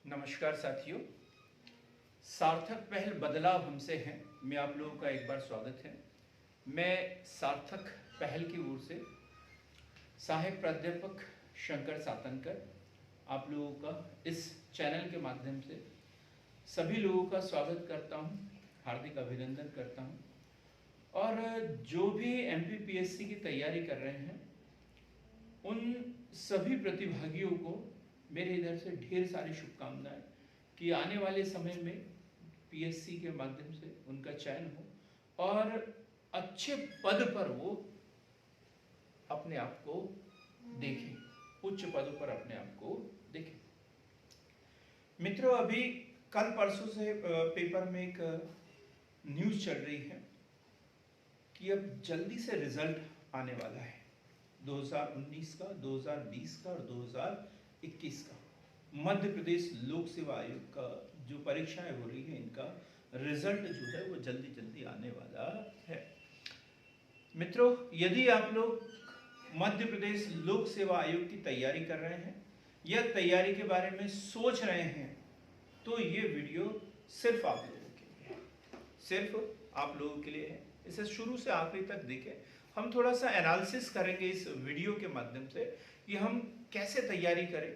नमस्कार साथियों, सार्थक पहल बदलाव हमसे हैं में आप लोगों का एक बार स्वागत है। मैं सार्थक पहल की ओर से सहायक प्राध्यापक शंकर सातनकर आप लोगों का इस चैनल के माध्यम से सभी लोगों का स्वागत करता हूं, हार्दिक अभिनंदन करता हूं। और जो भी एमपीपीएससी की तैयारी कर रहे हैं उन सभी प्रतिभागियों को मेरे इधर से ढेर सारी शुभकामनाएं कि आने वाले समय में पीएससी के माध्यम से उनका चयन हो और अच्छे पद पर वो अपने आप को देखें, उच्च पदों पर अपने आप को देखें। मित्रों, अभी कल परसों से पेपर में एक न्यूज़ चल रही है कि अब जल्दी से रिजल्ट आने वाला है 2019 का, 2020 का और 2021 का। मध्य प्रदेश लोक सेवा आयोग का जो परीक्षाएं हो रही है, इनका रिजल्ट जो है वो जल्दी जल्दी आने वाला है। मित्रों, यदि आप लोग मध्य प्रदेश लोक सेवा आयोग की तैयारी कर रहे हैं या तैयारी के बारे में सोच रहे हैं तो ये वीडियो सिर्फ आप लोगों के लिए है, सिर्फ आप लोगों के लिए है। इसे शुरू से आखिरी तक देखें। हम थोड़ा सा एनालिसिस करेंगे इस वीडियो के माध्यम से कि हम कैसे तैयारी करें।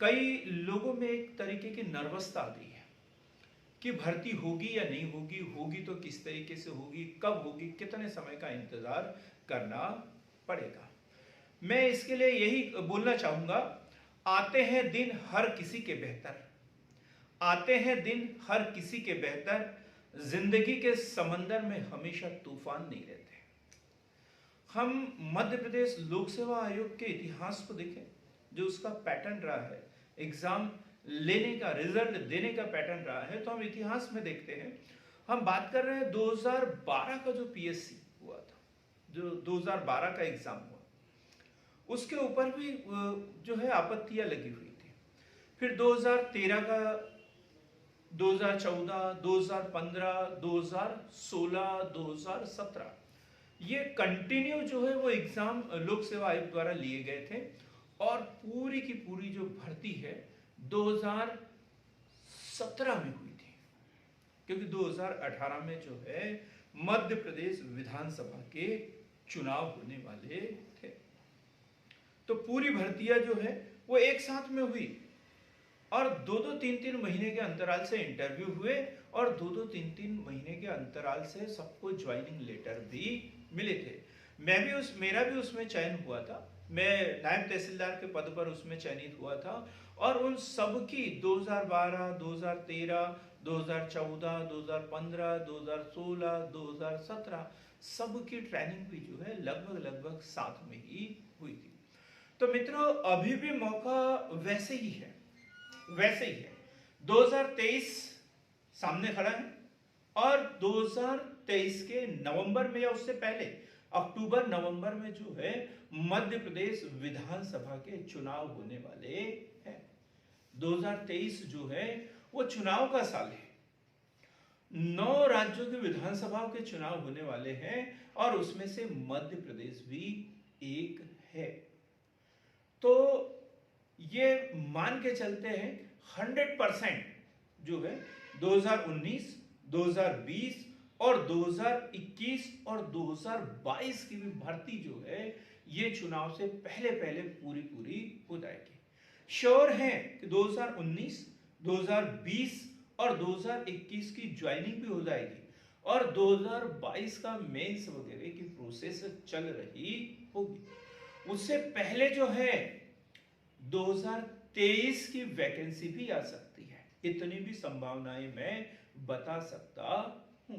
कई लोगों में एक तरीके की नर्वसता आती है कि भर्ती होगी या नहीं होगी, होगी तो किस तरीके से होगी, कब होगी, कितने समय का इंतजार करना पड़ेगा। मैं इसके लिए यही बोलना चाहूंगा, आते हैं दिन हर किसी के बेहतर, आते हैं दिन हर किसी के बेहतर, जिंदगी के समंदर में हमेशा तूफान नहीं रहते। हम मध्य प्रदेश लोक सेवा आयोग के इतिहास को देखें, जो उसका पैटर्न रहा है, एग्जाम लेने का, रिजल्ट देने का पैटर्न रहा है, तो हम इतिहास में देखते हैं। हम बात कर रहे हैं 2012 का जो पीएससी हुआ था, जो 2012 का एग्जाम हुआ, उसके ऊपर भी जो है आपत्तियां लगी हुई थी। फिर 2013 का, 2014, 2015, 2016, 2017 ये कंटिन्यू जो है वो एग्जाम लोक सेवा आयोग द्वारा लिए गए थे और पूरी की पूरी जो भर्ती है 2017 में हुई थी, क्योंकि 2018 में जो है मध्य प्रदेश विधानसभा के चुनाव होने वाले थे। तो पूरी भर्तियां जो है वो एक साथ में हुई और 2-2, 3-3 महीने के अंतराल से इंटरव्यू हुए और 2-2, 3-3 महीने के अंतराल से सबको ज्वाइनिंग लेटर भी मिले थे। मेरा भी उसमें चयन हुआ था। मैं नायब तहसीलदार के पद पर उसमें चयनित हुआ था और उन सब की 2012, 2013, 2014, 2015, 2016, 2017 सबकी ट्रेनिंग भी जो है लगभग साथ में ही हुई थी। तो मित्रों, अभी भी मौका वैसे ही है। 2023 सामने खड़ा है और 2023 के नवंबर में या उससे पहले अक्टूबर नवंबर में जो है मध्य प्रदेश विधानसभा के चुनाव होने वाले हैं। 2023 जो है वो चुनाव का साल है। 9 राज्यों के विधानसभा के चुनाव होने वाले हैं और उसमें से मध्य प्रदेश भी एक है। तो ये मान के चलते हैं 100% जो है 2019, 2020 और 2021 और 2022 की भी भर्ती जो है ये चुनाव से पहले पूरी हो जाएगी। श्योर है कि 2019, 2020 और 2021 की ज्वाइनिंग भी हो जाएगी और 2022 का मेंस वगैरह की प्रोसेस चल रही होगी। उससे पहले जो है 2023 की वैकेंसी भी आ सकती है। इतनी भी संभावनाएं मैं बता सकता हूं।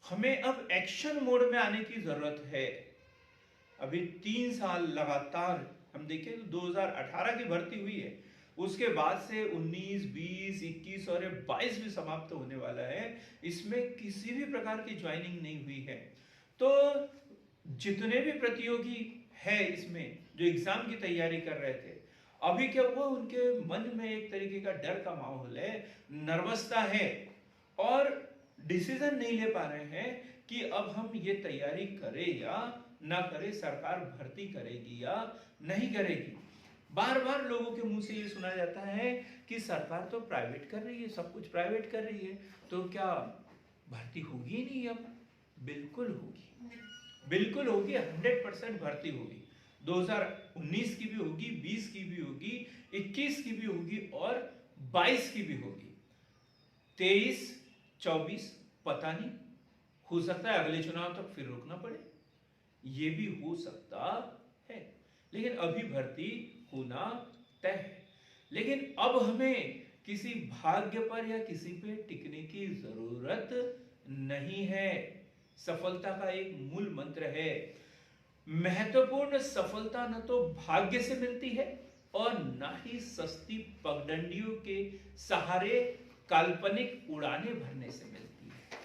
हमें अब एक्शन मोड में आने की जरूरत है। अभी 3 साल लगातार हम देखें तो 2018 की भर्ती हुई है, उसके बाद से 19, 20, 21 और 22 भी समाप्त होने वाला है। इसमें किसी भी प्रकार की ज्वाइनिंग नहीं हुई है। तो जितने भी प्रतियोगी है इसमें जो एग्जाम की तैयारी कर रहे थे, अभी क्या हुआ, उनके मन में एक तरीके का डर का माहौल है, नर्वसता है और डिसीजन नहीं ले पा रहे हैं कि अब हम ये तैयारी करें या ना करें, सरकार भर्ती करेगी या नहीं करेगी। बार बार लोगों के मुंह से ये सुना सुना जाता है कि सरकार तो प्राइवेट कर रही है, सब कुछ प्राइवेट कर रही है, तो क्या भर्ती होगी ही नहीं? अब बिल्कुल होगी, बिल्कुल होगी, 100% भर्ती होगी। 2019 की भी होगी, 20 की भी होगी, 21 की भी होगी और 22 की भी होगी। 23, 24 पता नहीं, हो सकता है अगले चुनाव तक फिर रुकना पड़े, ये भी हो सकता है, लेकिन अभी भर्ती होना तय है। लेकिन अब हमें किसी भाग्य पर या किसी पे टिकने की जरूरत नहीं है। सफलता का एक मूल मंत्र है, महत्वपूर्ण सफलता न तो भाग्य से मिलती है और न ही सस्ती पगडंडियों के सहारे काल्पनिक उड़ाने भरने से मिलती है।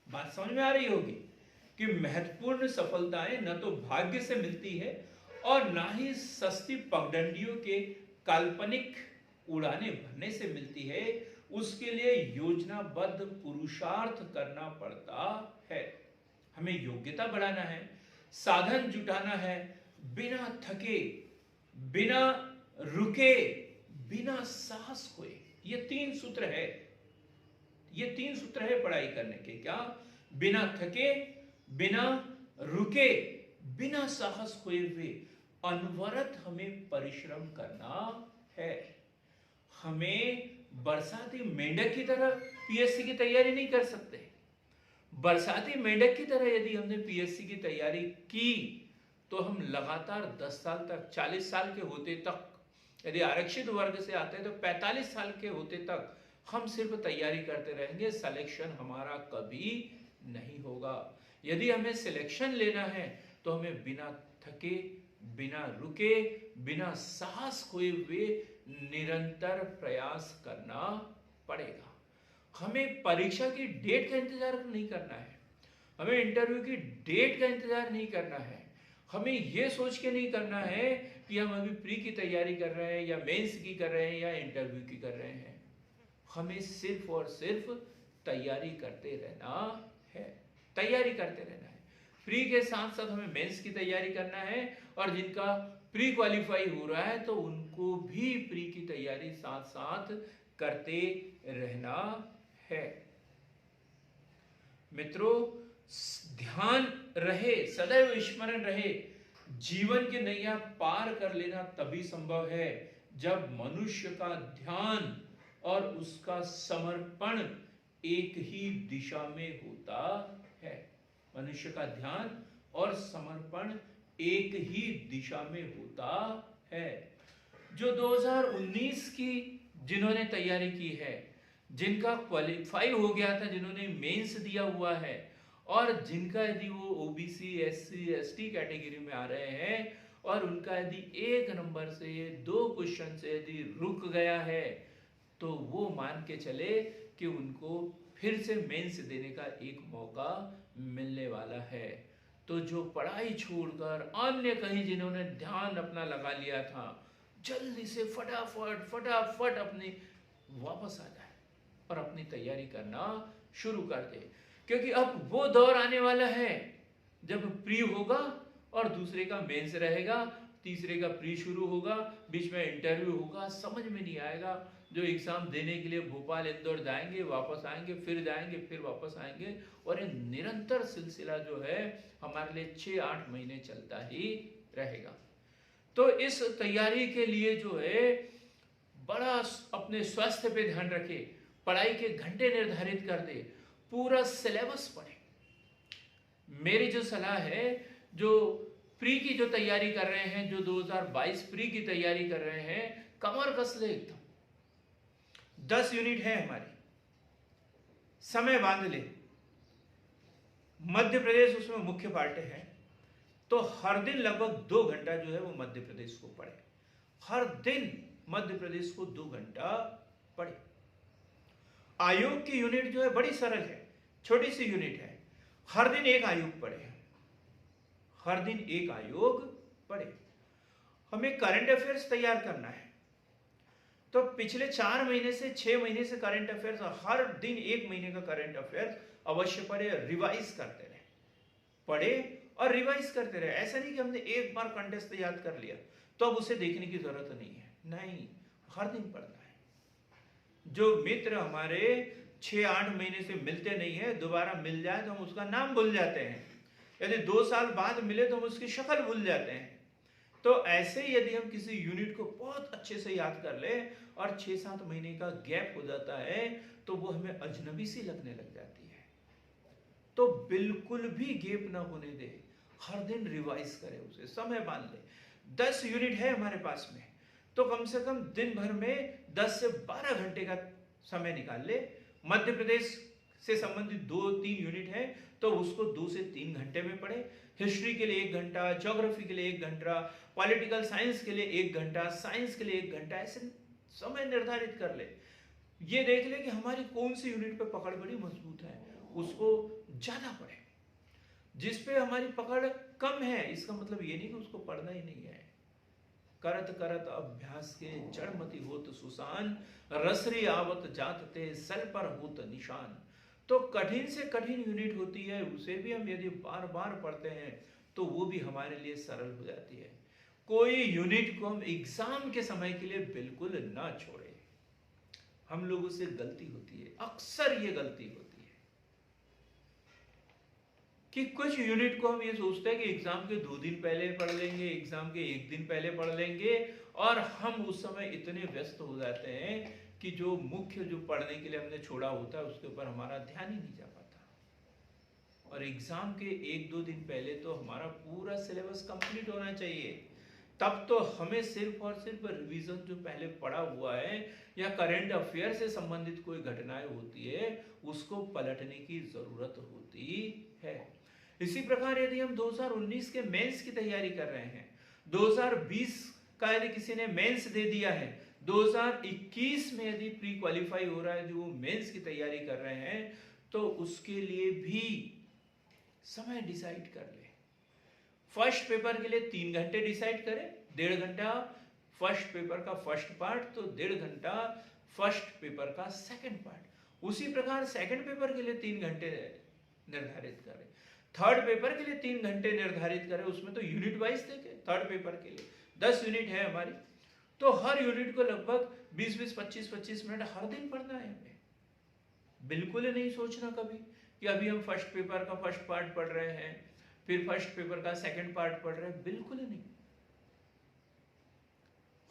बात समझ में आ रही होगी कि महत्वपूर्ण सफलताएं न तो भाग्य से मिलती है और न ही सस्ती पगडंडियों के काल्पनिक उड़ाने भरने से मिलती है। उसके लिए योजनाबद्ध पुरुषार्थ करना पड़ता है। हमें योग्यता बढ़ाना है, साधन जुटाना है, बिना थके, बिना रुके, बिना साहस खोए। ये 3 सूत्र है, ये 3 सूत्र है पढ़ाई करने के। क्या? बिना थके, बिना रुके, बिना साहस खोए हुए अनवरत हमें परिश्रम करना है। हमें बरसाती मेंढक की तरह पीएससी की तैयारी नहीं कर सकते। बरसाती मेंढक की तरह यदि हमने पीएससी की तैयारी की तो हम लगातार 10 साल तक, 40 साल के होते तक, यदि आरक्षित वर्ग से आते हैं तो 45 साल के होते तक हम सिर्फ तैयारी करते रहेंगे, सिलेक्शन हमारा कभी नहीं होगा। यदि हमें सिलेक्शन लेना है तो हमें बिना थके, बिना रुके, बिना साहस खोए हुए निरंतर प्रयास करना पड़ेगा। हमें परीक्षा की डेट का इंतजार नहीं करना है, हमें इंटरव्यू की डेट का इंतजार नहीं करना है, हमें यह सोच के नहीं करना है कि हम अभी प्री की तैयारी कर रहे हैं या मेंस की कर रहे हैं या इंटरव्यू की कर रहे हैं। हमें सिर्फ और सिर्फ तैयारी करते रहना है, तैयारी करते रहना है। प्री के साथ साथ हमें मेंस की तैयारी करना है और जिनका प्री क्वालिफाई हो रहा है तो उनको भी प्री की तैयारी साथ साथ करते रहना है। मित्रों, ध्यान रहे, सदैव स्मरण रहे, जीवन की नैया पार कर लेना तभी संभव है जब मनुष्य का ध्यान और उसका समर्पण एक ही दिशा में होता है। मनुष्य का ध्यान और समर्पण एक ही दिशा में होता है। जो 2019 की जिन्होंने तैयारी की है, जिनका क्वालिफाई हो गया था, जिन्होंने मेंस दिया हुआ है और जिनका यदि वो ओबीसी, एससी, एसटी कैटेगरी में आ रहे हैं और उनका यदि 1 नंबर से 2 क्वेश्चन से यदि रुक गया है तो वो मान के चले कि उनको फिर से मेंस देने का एक मौका मिलने वाला है। तो जो पढ़ाई छोड़कर अन्य कहीं जिन्होंने ध्यान अपना लगा लिया था, जल्दी से फटाफट फटाफट अपने वापस आ जाए और अपनी तैयारी करना शुरू कर दे, क्योंकि अब वो दौर आने वाला है जब प्री होगा और दूसरे का मेंस रहेगा, तीसरे का प्री शुरू होगा, बीच में इंटरव्यू होगा। समझ में नहीं आएगा। जो एग्जाम देने के लिए भोपाल, इंदौर जाएंगे, वापस आएंगे, फिर जाएंगे, फिर वापस आएंगे, और ये निरंतर सिलसिला जो है हमारे लिए 6-8 महीने चलता ही रहेगा। तो इस तैयारी के लिए जो है बड़ा अपने स्वास्थ्य पे ध्यान रखे, पढ़ाई के घंटे निर्धारित कर दे, पूरा सिलेबस पढ़े। मेरी जो सलाह है, जो प्री की जो तैयारी कर रहे हैं, जो 2022 प्री की तैयारी कर रहे हैं, कमर कस ले एकदम। 10 यूनिट है हमारी, समय बांध ले। मध्य प्रदेश उसमें मुख्य पार्ट है, तो हर दिन लगभग 2 घंटा जो है वो मध्य प्रदेश को पढ़े। हर दिन मध्य प्रदेश को 2 घंटा पढ़े। आयोग की यूनिट जो है बड़ी सरल है, छोटी सी यूनिट है। हर दिन एक आयोग पढ़े, हर दिन एक आयोग पढ़े। हमें करंट अफेयर्स तैयार करना है, तो पिछले 4 महीने से 6 महीने से करंट अफेयर्स, हर दिन 1 महीने का करंट अफेयर्स अवश्य पढ़े, रिवाइज करते रहे, पढ़े और रिवाइज करते रहे। ऐसा नहीं कि हमने एक बार कंटेस्ट याद कर लिया तो अब उसे देखने की जरूरत नहीं है, नहीं, हर दिन पढ़ना है। जो मित्र हमारे 6-8 महीने से मिलते नहीं है, दोबारा मिल जाए तो हम उसका नाम भूल जाते हैं। यदि 2 साल बाद मिले तो हम उसकी शक्ल भूल जाते हैं। तो ऐसे ही यदि हम किसी यूनिट को बहुत अच्छे से याद कर ले और 6-7 महीने का गैप हो जाता है तो वो हमें अजनबी सी लगने लग जाती है। तो बिल्कुल भी गैप ना होने दे, हर दिन रिवाइज करें, उसे समय बांध ले। 10 यूनिट है हमारे पास में तो कम से कम दिन भर में 10 से 12 घंटे का समय निकाल ले। मध्य प्रदेश से संबंधित 2-3 यूनिट है तो उसको 2 से 3 घंटे में पढ़े। हिस्ट्री के लिए 1 घंटा, ज्योग्राफी के लिए 1 घंटा, पॉलिटिकल साइंस के लिए 1 घंटा, साइंस के लिए 1 घंटा, ऐसे समय निर्धारित कर ले। ये देख ले कि हमारी कौन सी यूनिट पे पकड़ बड़ी मजबूत है, उसको ज्यादा पढ़े। जिस पे हमारी पकड़ कम है इसका मतलब ये नहीं कि उसको पढ़ना ही नहीं है। करत करत अभ्यास के जड़मति होत सुसान, रसरी आवत जात ते सर पर होत निशान। तो कठिन से कठिन यूनिट होती है, उसे भी हम यदि बार बार पढ़ते हैं तो वो भी हमारे लिए सरल हो जाती है। कोई यूनिट को हम एग्जाम के समय के लिए बिल्कुल ना छोड़े। हम लोगों से गलती होती है, अक्सर ये गलती होती है कि कुछ यूनिट को हम ये सोचते हैं कि एग्जाम के 2 दिन पहले पढ़ लेंगे, एग्जाम के 1 दिन पहले पढ़ लेंगे, और हम उस समय इतने व्यस्त हो जाते हैं कि जो मुख्य जो पढ़ने के लिए हमने छोड़ा होता है उसके ऊपर हमारा ध्यान ही नहीं जा पाता। और एग्जाम के 1-2 दिन पहले तो हमारा पूरा सिलेबस कंप्लीट होना चाहिए। तब तो हमें सिर्फ और सिर्फ रिवीजन जो पहले पढ़ा हुआ है या करंट अफेयर से संबंधित कोई घटनाएं होती है उसको पलटने की जरूरत होती है। इसी प्रकार यदि हम 2019 के मेंस की तैयारी कर रहे हैं, 2020 का यदि किसी ने मेंस दे दिया है, 2021 में यदि प्री क्वालिफाई हो रहा है जो मेंस की तैयारी कर रहे हैं, तो उसके लिए भी समय डिसाइड कर ले। फर्स्ट पेपर के लिए 3 घंटे डिसाइड करें, 1.5 घंटा फर्स्ट पेपर का फर्स्ट पार्ट, तो 1.5 घंटा फर्स्ट पेपर का सेकंड पार्ट। उसी प्रकार सेकंड पेपर के लिए 3 घंटे निर्धारित करें, थर्ड पेपर के लिए 3 घंटे निर्धारित करें। उसमें तो यूनिट वाइज देखें। थर्ड पेपर के लिए 10 यूनिट है हमारी, तो हर यूनिट को लगभग 20-20, 25-25 मिनट हर दिन पढ़ना है हमें। बिल्कुल नहीं सोचना कभी कि अभी हम फर्स्ट पेपर का फर्स्ट पार्ट पढ़ रहे हैं, फिर फर्स्ट पेपर का सेकंड पार्ट पढ़ रहे हैं, बिल्कुल नहीं।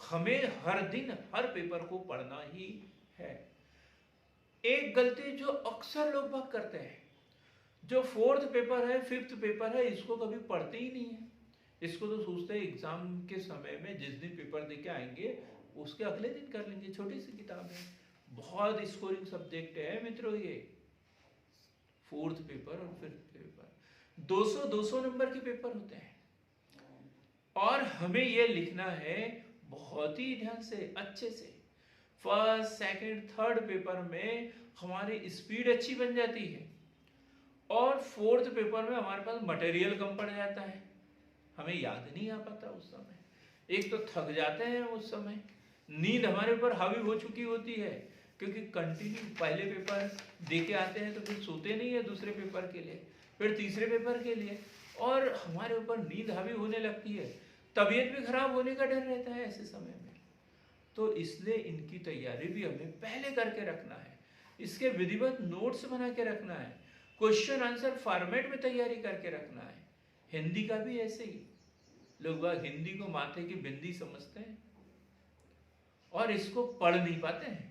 हमें हर दिन हर पेपर को पढ़ना ही है। एक गलती जो अक्सर लोग बात करते हैं, जो 4th पेपर है, 5th पेपर है, इसको कभी पढ़ते ही नहीं है। इसको तो सोचते हैं एग्जाम के समय में जिस दिन पेपर देके आएंगे उसके अगले दिन कर लेंगे। छोटी सी किताब है, बहुत स्कोरिंग सब्जेक्ट है मित्रों ये 4th पेपर और 5th पेपर। 200 नंबर के पेपर होते हैं और हमें ये लिखना है बहुत ही ध्यान से, अच्छे से। फर्स्ट, सेकंड, थर्ड पेपर में हमारी स्पीड अच्छी बन जाती है और 4th पेपर में हमारे पास मटेरियल कम पड़ जाता है, हमें याद नहीं आ पाता उस समय। एक तो थक जाते हैं उस समय, नींद हमारे ऊपर हावी हो चुकी होती है क्योंकि कंटिन्यू पहले पेपर देके आते हैं तो फिर सोते नहीं है दूसरे पेपर के लिए, फिर तीसरे पेपर के लिए, और हमारे ऊपर नींद हावी होने लगती है, तबीयत भी खराब होने का डर रहता है ऐसे समय में। तो इसलिए इनकी तैयारी भी हमें पहले करके रखना है, इसके विधिवत नोट्स बना के रखना है, क्वेश्चन आंसर फॉर्मेट में तैयारी करके रखना है। हिंदी का भी ऐसे ही, लोग हिंदी को माथे की बिंदी समझते हैं और इसको पढ़ नहीं पाते हैं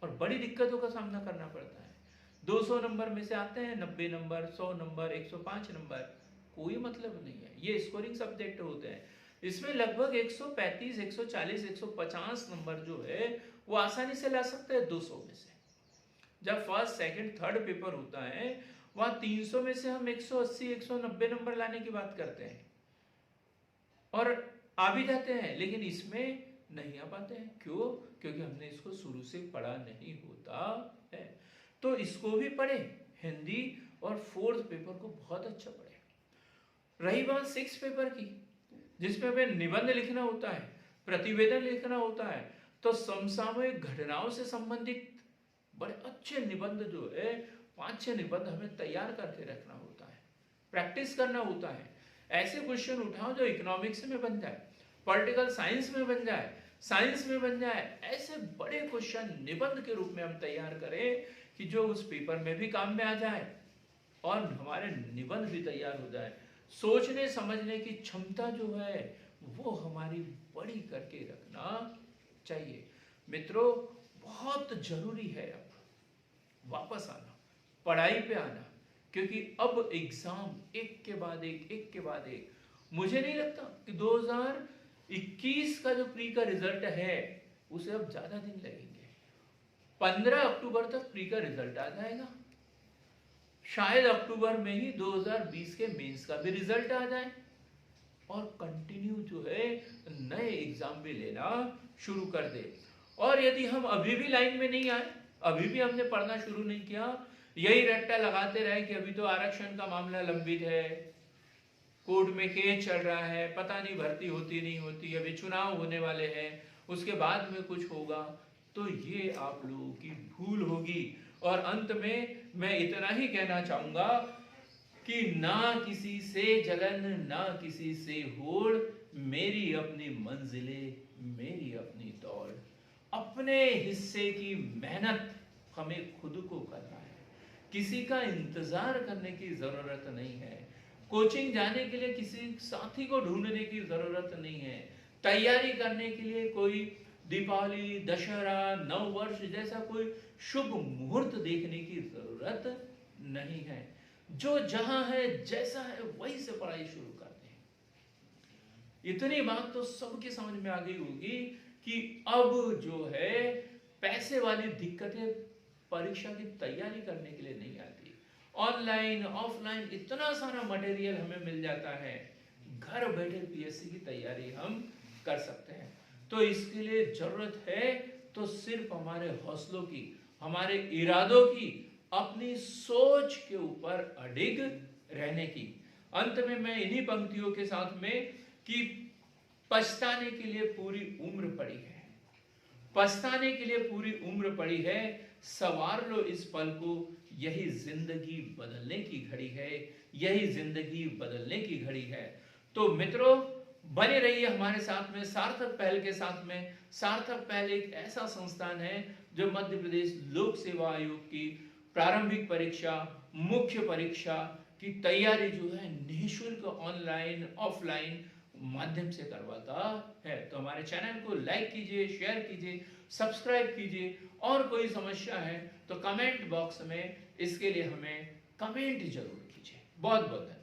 और बड़ी दिक्कतों का सामना करना पड़ता है। 200 नंबर में से आते हैं 90 नंबर, 100 नंबर, 105 नंबर, कोई मतलब नहीं है। ये स्कोरिंग सब्जेक्ट होते हैं, इसमें लगभग 135, 140, 150 नंबर जो है वो आसानी से ला सकते हैं 200 में से। जब फर्स्ट, सेकंड, थर्ड पेपर होता है वहां 300 में से हम 180, 190 नंबर लाने की बात करते हैं और आ भी जाते हैं, लेकिन इसमें नहीं आ पाते हैं। क्यों? क्योंकि हमने इसको शुरू से पढ़ा नहीं होता है। तो इसको भी पढ़े, हिंदी और 4th पेपर को बहुत अच्छा पढ़े। रही बात 6th पेपर की, जिसमें हमें निबंध लिखना होता है, प्रतिवेदन लिखना होता है, तो समसामयिक घटनाओं से संबंधित बड़े अच्छे निबंध जो है 5-6 निबंध हमें तैयार करके रखना होता है, प्रैक्टिस करना होता है। ऐसे क्वेश्चन उठाओ जो इकोनॉमिक्स में बन जाए, पॉलिटिकल साइंस में बन जाए, साइंस में बन जाए, ऐसे बड़े क्वेश्चन निबंध के रूप में हम तैयार करें कि जो उस पेपर में भी काम में आ जाए और हमारे निबंध भी तैयार हो जाए। सोचने समझने की क्षमता जो है वो हमारी बड़ी करके रखना चाहिए। मित्रों, बहुत जरूरी है अब वापस आना, पढ़ाई पे आना, क्योंकि अब एग्जाम एक के बाद एक। मुझे नहीं लगता कि 2021 का जो प्री का रिजल्ट है उसे अब ज्यादा दिन लगेंगे। 15 अक्टूबर तक प्री का रिजल्ट आ जाएगा, शायद अक्टूबर में ही 2020 के मेंस का भी रिजल्ट आ जाए और कंटिन्यू जो है नए एग्जाम भी लेना शुरू कर दे। और यदि हम अभी भी लाइन में नहीं आए, अभी भी हमने पढ़ना शुरू नहीं किया, यही रट्टा लगाते रहे कि अभी तो आरक्षण का मामला लंबित है, कोर्ट में केस चल रहा है, पता नहीं भर्ती होती नहीं होती, अभी चुनाव होने वाले हैं, उसके बाद में कुछ होगा, तो ये आप लोगों की भूल होगी। और अंत में मैं इतना ही कहना चाहूंगा कि ना किसी से जलन, ना किसी से होड़, मेरी अपनी मंजिले, मेरी अपनी दौड़, अपने हिस्से की मेहनत हमें खुद को करना है, किसी का इंतजार करने की जरूरत नहीं है, कोचिंग जाने के लिए किसी साथी को ढूंढने की जरूरत नहीं है, तैयारी करने के लिए कोई दीपावली, दशहरा, नव वर्ष जैसा कोई शुभ मुहूर्त देखने की जरूरत नहीं है। जो जहां है, जैसा है, वहीं से पढ़ाई शुरू करते हैं। इतनी बात तो सबके समझ में आ गई होगी कि अब जो है पैसे वाली दिक्कतें परीक्षा की तैयारी करने के लिए नहीं आती। ऑनलाइन ऑफलाइन इतना सारा मटेरियल हमें मिल जाता है, घर बैठे पीएससी की तैयारी हम कर सकते हैं। तो इसके लिए जरूरत है तो सिर्फ हमारे हौसलों की, हमारे इरादों की, अपनी सोच के ऊपर अडिग रहने की। अंत में मैं इन्हीं पंक्तियों के साथ में कि पछताने के लिए पूरी उम्र पड़ी है, पछताने के लिए पूरी उम्र पड़ी है, सवार लो इस पल को, यही जिंदगी बदलने की घड़ी है, यही जिंदगी बदलने की घड़ी है। तो मित्रों, बने रहिए हमारे साथ में, सार्थक पहल के साथ में। सार्थक पहल एक ऐसा संस्थान है जो मध्य प्रदेश लोक सेवा आयोग की प्रारंभिक परीक्षा, मुख्य परीक्षा की तैयारी जो है निःशुल्क ऑनलाइन ऑफलाइन माध्यम से करवाता है। तो हमारे चैनल को लाइक कीजिए, शेयर कीजिए, सब्सक्राइब कीजिए, और कोई समस्या है तो कमेंट बॉक्स में इसके लिए हमें कमेंट जरूर कीजिए। बहुत बहुत धन्यवाद।